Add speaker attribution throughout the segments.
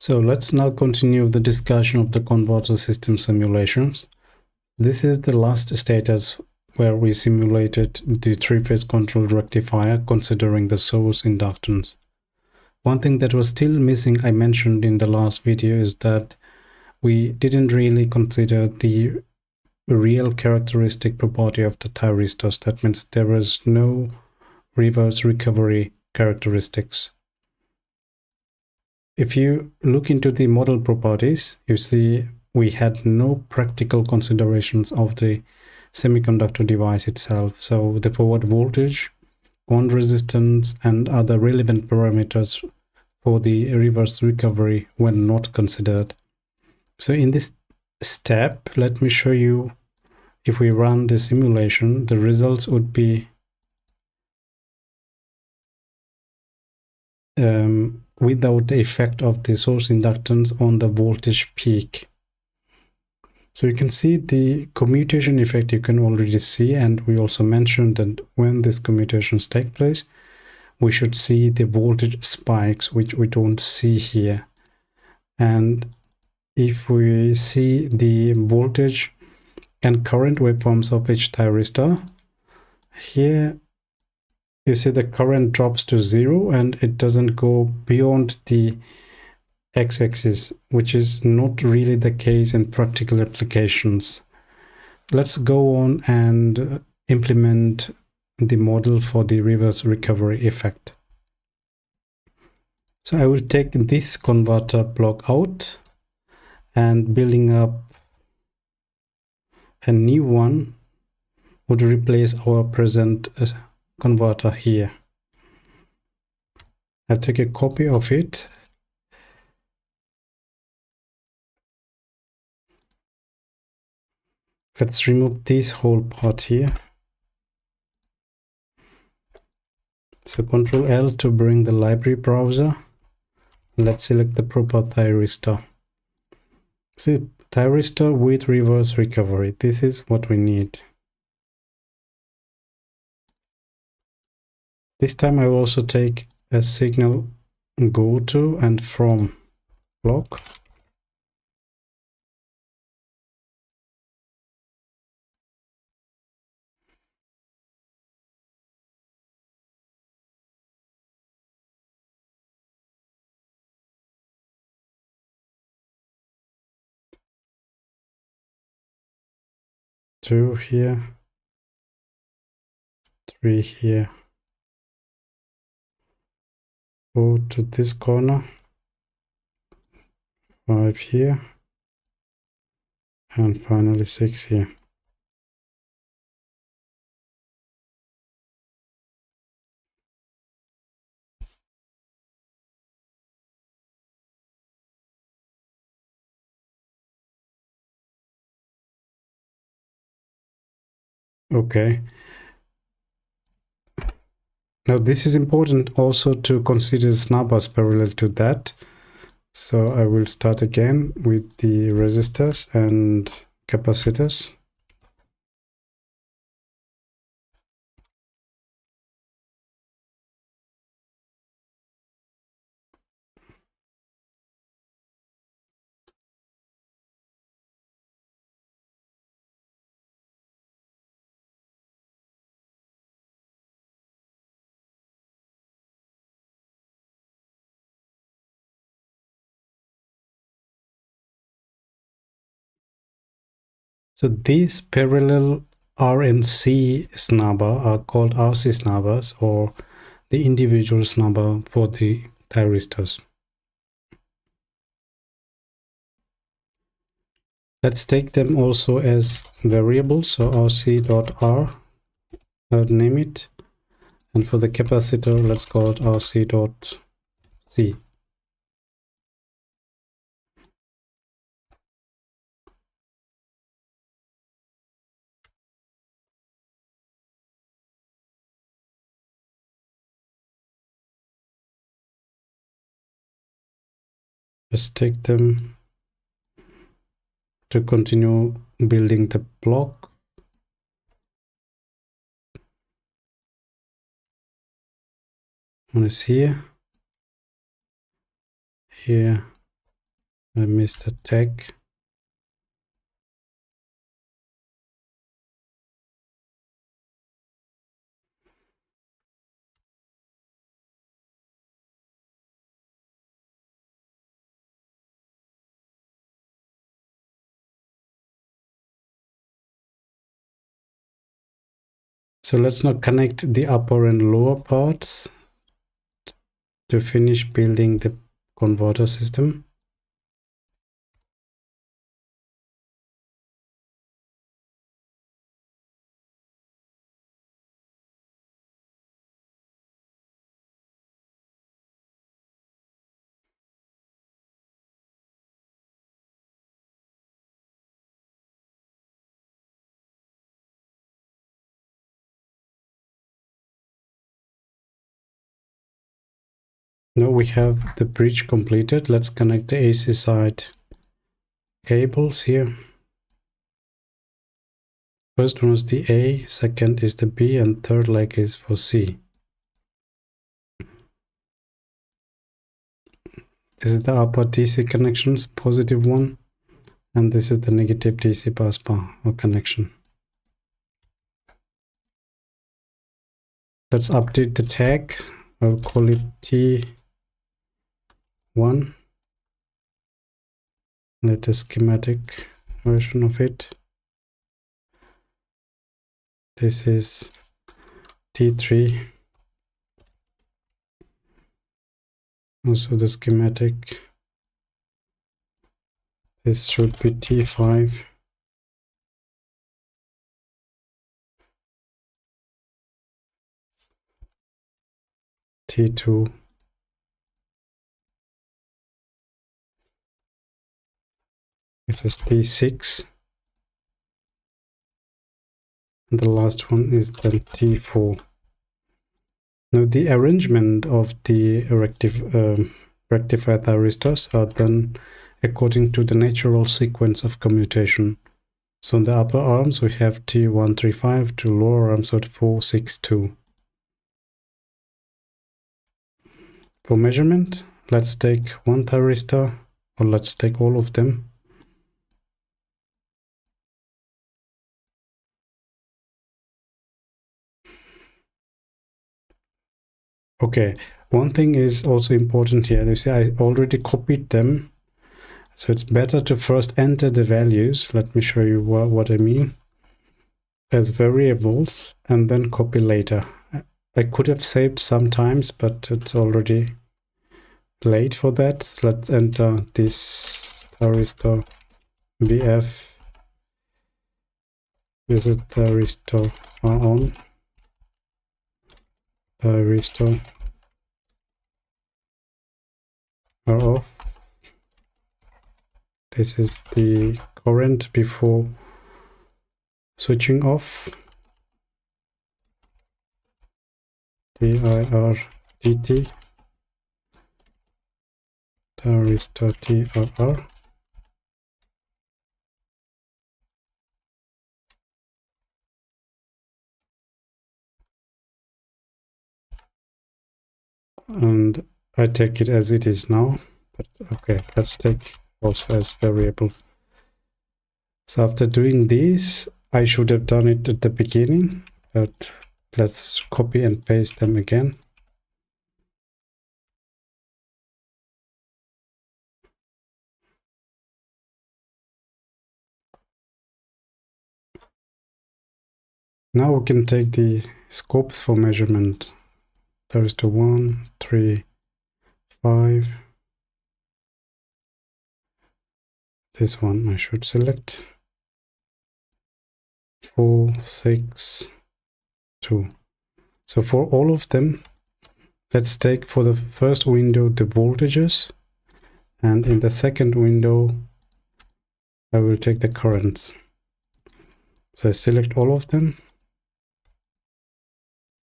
Speaker 1: So let's now continue the discussion of the converter system simulations. This is the last status where we simulated the three-phase controlled rectifier considering the source inductance. One thing that was still missing, I mentioned in the last video, is that we didn't really consider the real characteristic property of the thyristors. That means there was no reverse recovery characteristics. If you look into the model properties, you see we had no practical considerations of the semiconductor device itself. So the forward voltage, bond resistance, and other relevant parameters for the reverse recovery were not considered. So in this step, let me show you, if we run the simulation, the results would be without the effect of the source inductance on the voltage peak. So you can see the commutation effect, you can already see, and we also mentioned that when these commutations take place, we should see the voltage spikes, which we don't see here. And if we see the voltage and current waveforms of each thyristor, here you see the current drops to 0 and it doesn't go beyond the x-axis, which is not really the case in practical applications. Let's go on and implement the model for the reverse recovery effect. So I will take this converter block out and building up a new one would replace our present converter here. I'll take a copy of it. Let's remove this whole part here. So Ctrl L to bring the library browser. Let's select the proper thyristor. See, thyristor with reverse recovery. This is what we need. This time I will also take a signal go to and from block. Two here, 3 here, go to this corner, 5 here, and finally 6 here. Okay. Now this is important also to consider snabbers parallel to that. So I will start again with the resistors and capacitors. So these parallel R and C snubber are called RC snubbers, or the individual snubber for the thyristors. Let's take them also as variables, so rc.r, name it, and for the capacitor, let's call it rc.c. Just take them to continue building the block. One is here, here, I missed a tag. So let's now connect the upper and lower parts to finish building the converter system. Now we have the bridge completed. Let's connect the AC side cables here. First one is the A, second is the B, and third leg is for C. This is the upper DC connections, positive one, and this is the negative DC bus bar or connection. Let's update the tag. I'll call it T1. Let a schematic version of it. This is T3. Also the schematic. This should be T5. T2. It is T6. And the last one is then T4. Now the arrangement of the rectifier thyristors are done according to the natural sequence of commutation. So in the upper arms we have T135 to lower arms at 462. For measurement, let's take one thyristor, or let's take all of them. Okay, one thing is also important here. You see, I already copied them. So it's better to first enter the values. Let me show you what I mean. As variables and then copy later. I could have saved sometimes, but it's already late for that. Let's enter this thyristor BF. This is thyristor on. Thyristor are off. This is the current before switching off. TIR DT. Thyristor TRR. And I take it as it is now, but okay, let's take also as variable. So after doing this, I should have done it at the beginning, but let's copy and paste them again. Now we can take the scopes for measurement. There's the 1, 3, 5. This one I should select. 4, 6, 2. So for all of them, let's take for the first window the voltages, and in the second window I will take the currents. So I select all of them,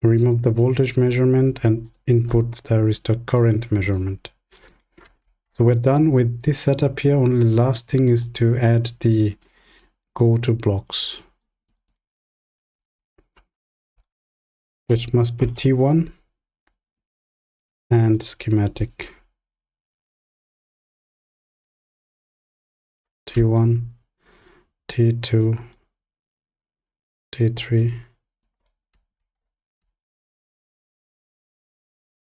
Speaker 1: remove the voltage measurement and input thyristor current measurement. So we're done with this setup here. Only last thing is to add the go to blocks, which must be T1 and schematic. T1, T2, T3,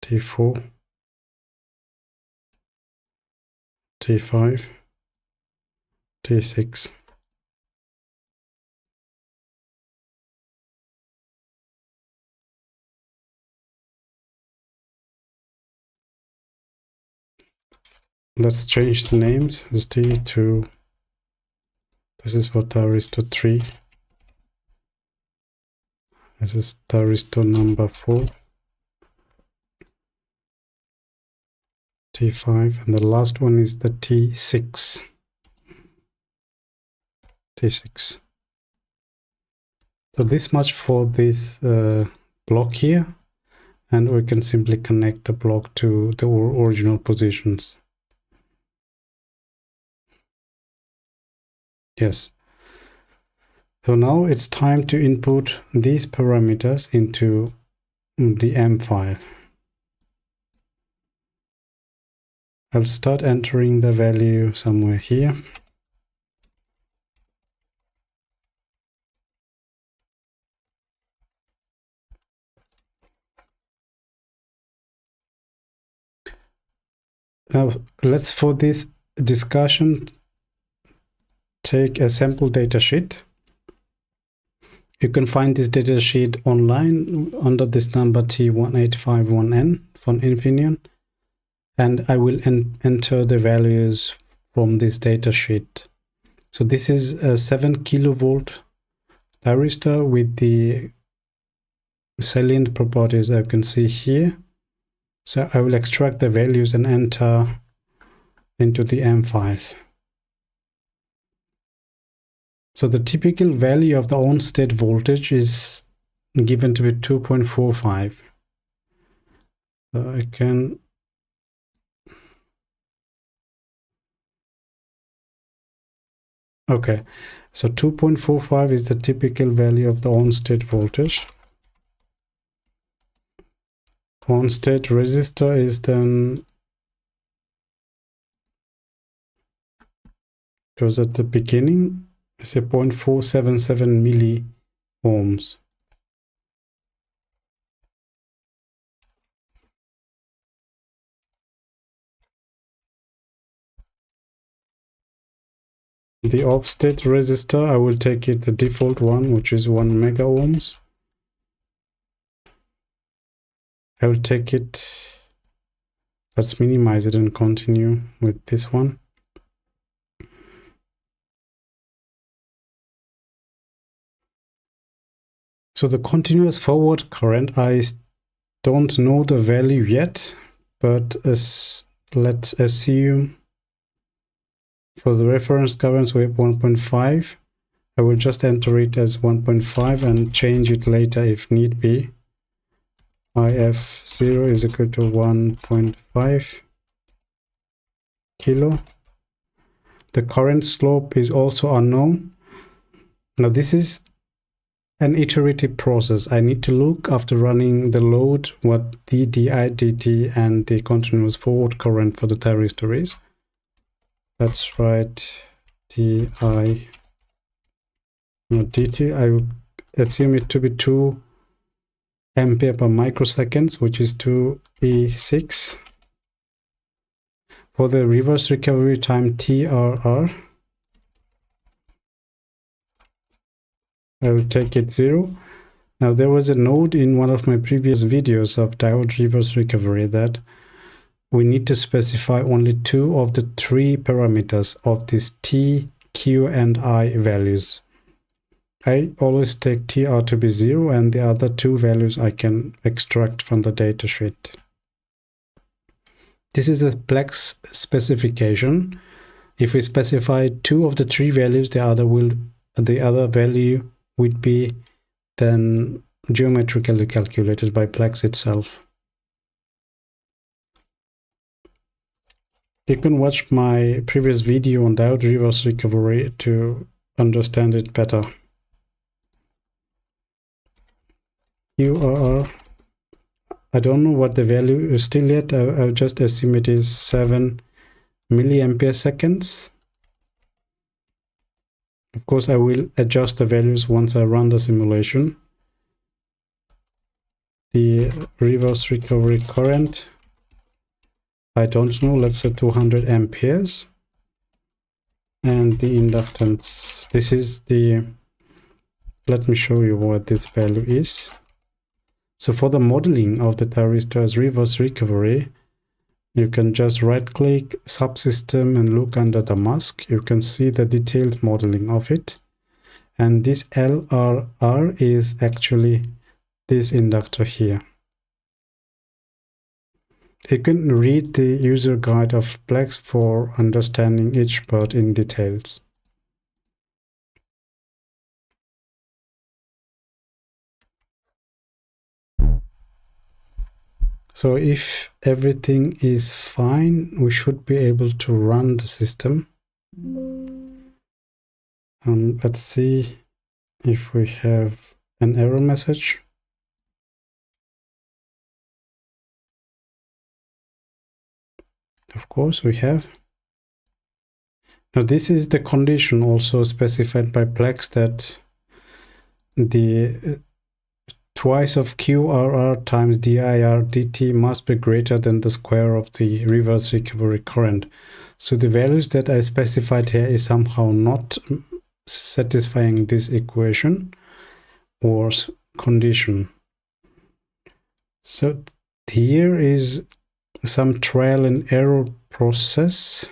Speaker 1: T4, T5, T6. Let's change the names. This is T2. This is for Thyristor 3. This is Thyristor number 4. T5, and the last one is the T6. T6. So this much for this block here, and we can simply connect the block to the original positions. Yes. So now it's time to input these parameters into the M file. I'll start entering the value somewhere here. Now let's, for this discussion, take a sample datasheet. You can find this datasheet online under this number T1851N from Infineon, and I will enter the values from this datasheet. So this is a 7 kilovolt thyristor with the salient properties I can see here. So I will extract the values and enter into the M file. So the typical value of the on-state voltage is given to be 2.45. So I can okay, so 2.45 is the typical value of the on-state voltage. On-state resistor is then, it was at the beginning, it's a 0.477 milli ohms. The off-state resistor, I will take it the default one, which is 1 mega ohms. I will take it, let's minimize it and continue with this one. So the continuous forward current, I don't know the value yet, but let's assume for the reference currents we have 1.5. I will just enter it as 1.5 and change it later if need be. IF0 is equal to 1.5 kilo. The current slope is also unknown. Now this is an iterative process. I need to look after running the load what the didt and the continuous forward current for the thyristor is. Let's write dt. I will assume it to be 2 ampere per microseconds, which is 2 B6. For the reverse recovery time TRR, I will take it 0. Now there was a note in one of my previous videos of diode reverse recovery that we need to specify only 2 of the 3 parameters of this T, Q and I values. I always take TR to be 0 and the other 2 values I can extract from the datasheet. This is a PLECS specification. If we specify 2 of the 3 values, the other value would be then geometrically calculated by PLECS itself. You can watch my previous video on diode reverse recovery to understand it better. URR, I don't know what the value is still yet. I'll just assume it is 7 milliampere seconds. Of course, I will adjust the values once I run the simulation. The reverse recovery current, I don't know, let's say 200 amperes. And the inductance, this is the, let me show you what this value is. So for the modeling of the Thyristor's reverse recovery, you can just right click subsystem and look under the mask. You can see the detailed modeling of it. And this LRR is actually this inductor here. You can read the user guide of PLECS for understanding each part in details. So if everything is fine, we should be able to run the system. Let's see if we have an error message. Of course we have. Now this is the condition also specified by PLECS, that the twice of QRR times DIR dt must be greater than the square of the reverse recovery current. So the values that I specified here is somehow not satisfying this equation or condition. So here is some trial and error process.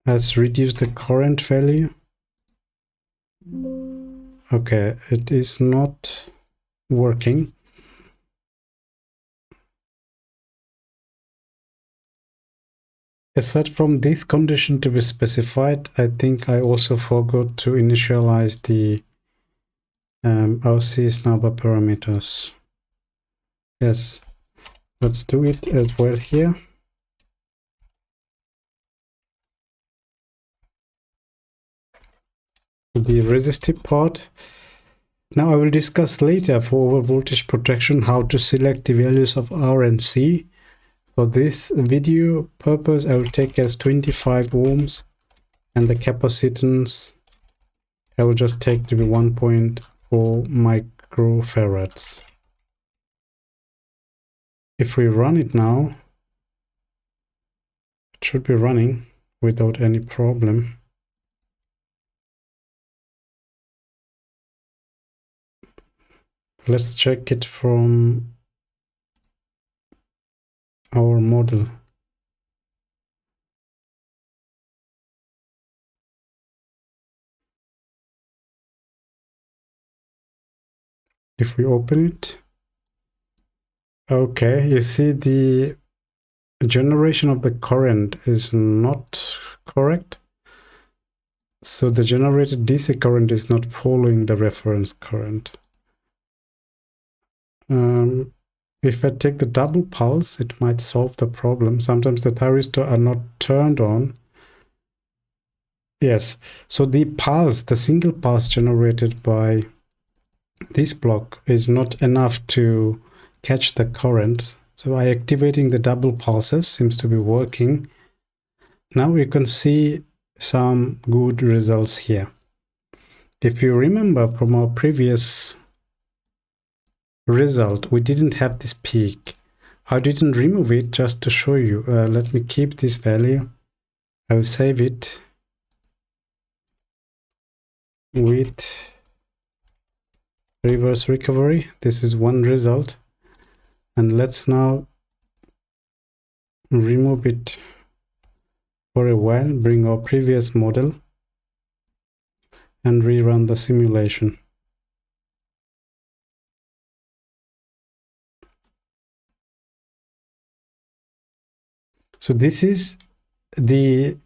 Speaker 1: Let's reduce the current value. Okay, it is not working. Aside from this condition to be specified, I think I also forgot to initialize the RC snubber parameters. Yes, let's do it as well here. The resistive part. Now I will discuss later for over voltage protection how to select the values of R and C. For this video purpose, I will take as 25 ohms, and the capacitance I will just take to be 1.4 microfarads. If we run it now, it should be running without any problem. Let's check it from our model. If we open it, okay, you see the generation of the current is not correct. So the generated DC current is not following the reference current. If I take the double pulse, it might solve the problem. Sometimes the Thyristor are not turned on. Yes, so the pulse, the single pulse generated by this block is not enough to catch the current. So activating the double pulses seems to be working. Now you can see some good results here. If you remember from our previous result, we didn't have this peak. I didn't remove it just to show you. Let me keep this value. I will save it with reverse recovery. This is one result, and let's now remove it for a while, bring our previous model and rerun the simulation. So this is the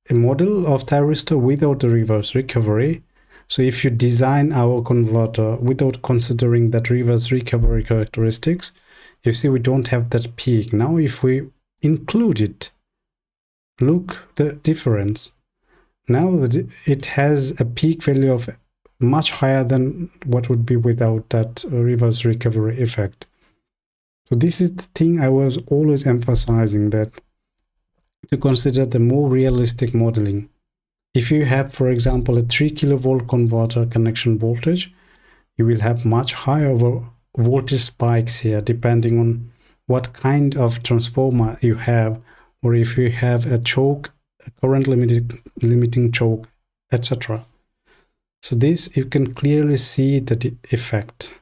Speaker 1: model of Thyristor without the reverse recovery. So if you design our converter without considering that reverse recovery characteristics, you see we don't have that peak. Now if we include it, look the difference. Now it has a peak value of much higher than what would be without that reverse recovery effect. So this is the thing I was always emphasizing, that to consider the more realistic modeling. If you have, for example, a 3 kilovolt converter connection voltage, you will have much higher voltage spikes here, depending on what kind of transformer you have, or if you have a choke, a current limiting choke, etc. So this, you can clearly see the effect.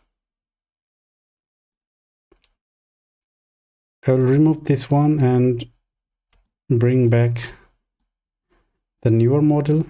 Speaker 1: I will remove this one and bring back the newer model.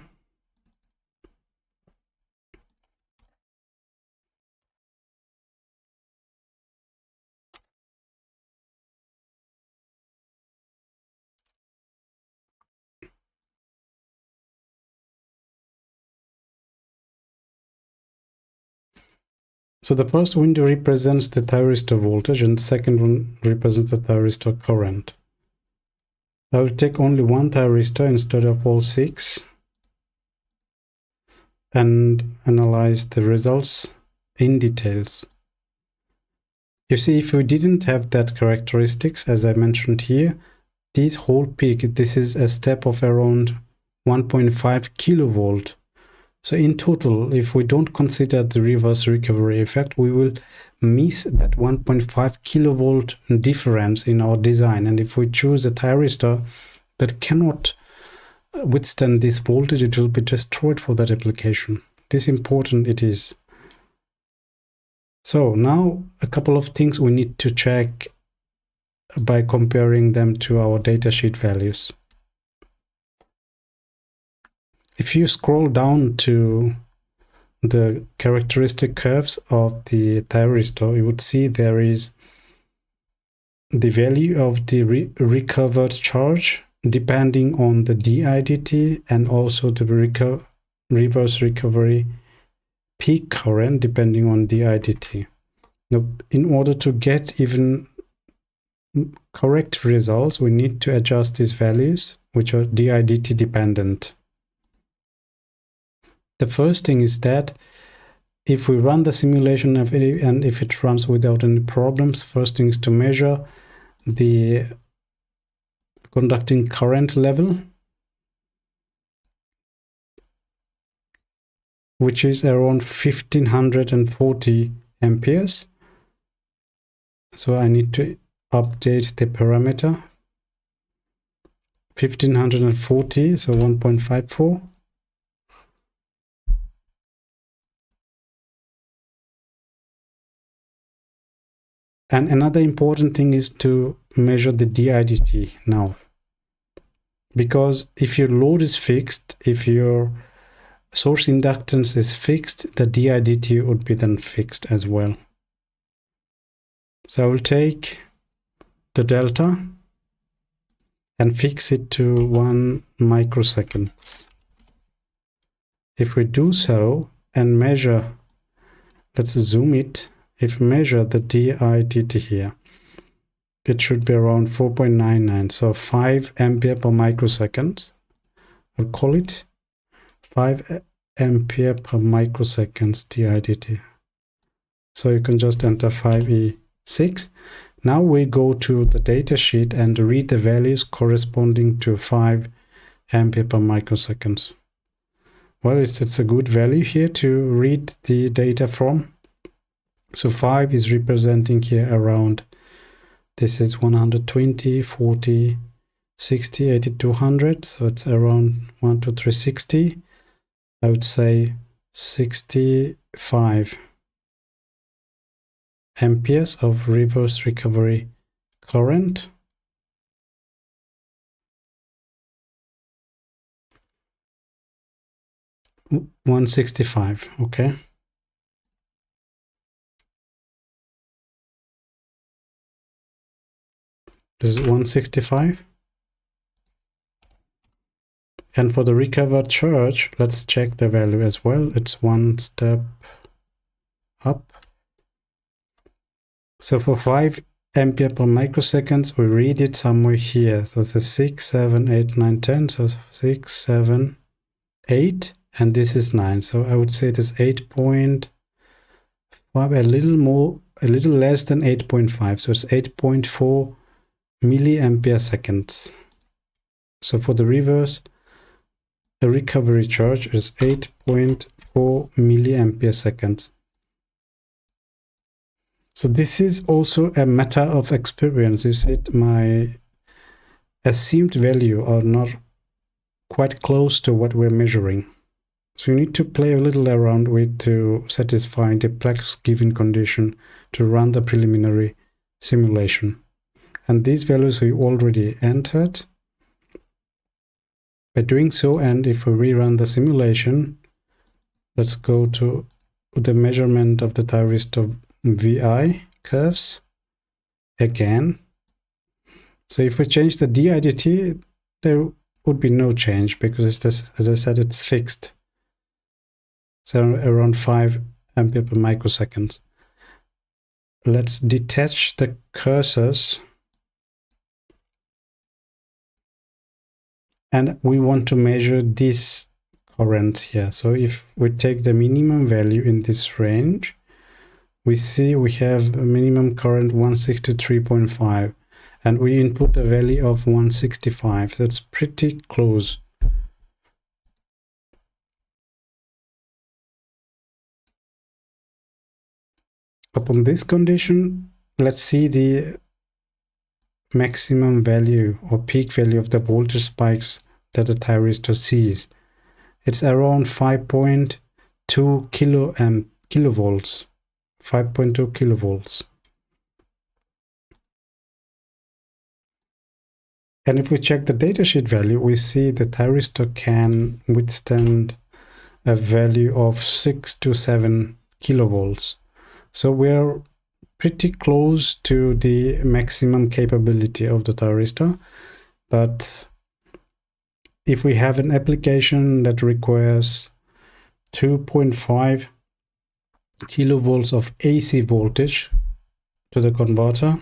Speaker 1: So the first window represents the thyristor voltage and the second one represents the thyristor current. I will take only one thyristor instead of all 6 and analyze the results in details. You see, if we didn't have that characteristics, as I mentioned here, this whole peak, this is a step of around 1.5 kilovolt. So in total, if we don't consider the reverse recovery effect, we will miss that 1.5 kilovolt difference in our design. And if we choose a thyristor that cannot withstand this voltage, it will be destroyed for that application. This important it is. So now a couple of things we need to check by comparing them to our datasheet values. If you scroll down to the characteristic curves of the thyristor, you would see there is the value of the recovered charge depending on the didt and also the reverse recovery peak current depending on didt. Now, in order to get even correct results, we need to adjust these values, which are didt dependent. The first thing is that if we run the simulation and if it runs without any problems, first thing is to measure the conducting current level, which is around 1540 amperes. So I need to update the parameter 1540, so 1.54. And another important thing is to measure the didt now. Because if your load is fixed, if your source inductance is fixed, the didt would be then fixed as well. So I will take the delta and fix it to 1 microsecond. If we do so and measure, let's zoom it. If we measure the didt here, it should be around 4.99, so 5 ampere per microsecond. I'll call it 5 ampere per microsecond didt. So you can just enter 5E6. Now we go to the datasheet and read the values corresponding to 5 ampere per microsecond. Well, it's a good value here to read the data from. So 5 is representing here around, this is 120, 40, 60, 80, 200. So it's around 1, 2, 3, 60. I would say 65 amperes of reverse recovery current. $165, okay. This is 165. And for the recovered charge, let's check the value as well. It's one step up. So for 5 ampere per microseconds, we read it somewhere here. So it's a 6, 7, 8, 9, 10. So 6, 7, 8, and this is 9. So I would say it is 8.5, a little less than 8.5. So it's 8.4 milliampere seconds. So for the reverse the recovery charge is 8.4 milliampere seconds. So this is also a matter of experience. You said my assumed value are not quite close to what we're measuring. So you need to play a little around with to satisfy the PLECS given condition to run the preliminary simulation. And these values we already entered. By doing so, and if we rerun the simulation, let's go to the measurement of the Thyristor VI curves again. So if we change the DIDT, there would be no change because it's this, as I said, it's fixed. So around 5 ampere per microsecond. Let's detach the cursors. And we want to measure this current here. So if we take the minimum value in this range, we see we have a minimum current 163.5 and we input a value of 165. That's pretty close. Upon this condition, let's see the maximum value or peak value of the voltage spikes that the Thyristor sees. It's around 5.2 kilovolts. 5.2 kilovolts. And if we check the datasheet value, we see the Thyristor can withstand a value of 6 to 7 kilovolts. So we're pretty close to the maximum capability of the Thyristor. But if we have an application that requires 2.5 kilovolts of AC voltage to the converter,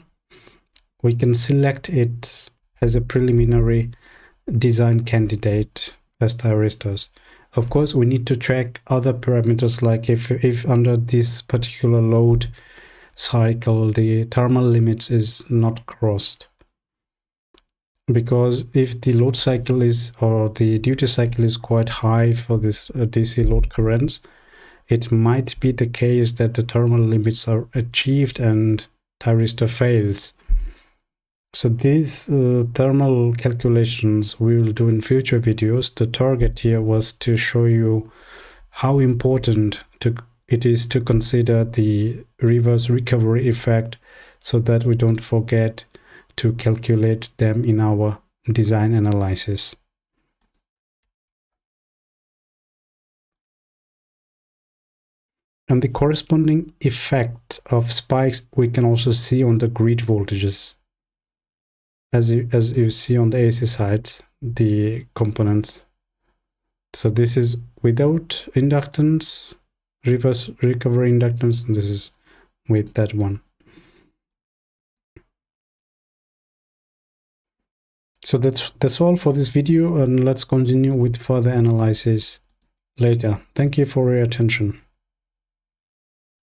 Speaker 1: we can select it as a preliminary design candidate as Thyristors. Of course, we need to check other parameters, like if under this particular load cycle the thermal limits is not crossed. Because if the load cycle is, or the duty cycle is quite high for this DC load currents, it might be the case that the thermal limits are achieved and Thyristor fails. So these thermal calculations we will do in future videos. The target here was to show you how important it is to consider the reverse recovery effect so that we don't forget to calculate them in our design analysis. And the corresponding effect of spikes we can also see on the grid voltages. As you see on the AC side, the components. So this is without inductance, reverse recovery inductance, and this is with that one. So that's all for this video, and let's continue with further analysis later. Thank you for your attention.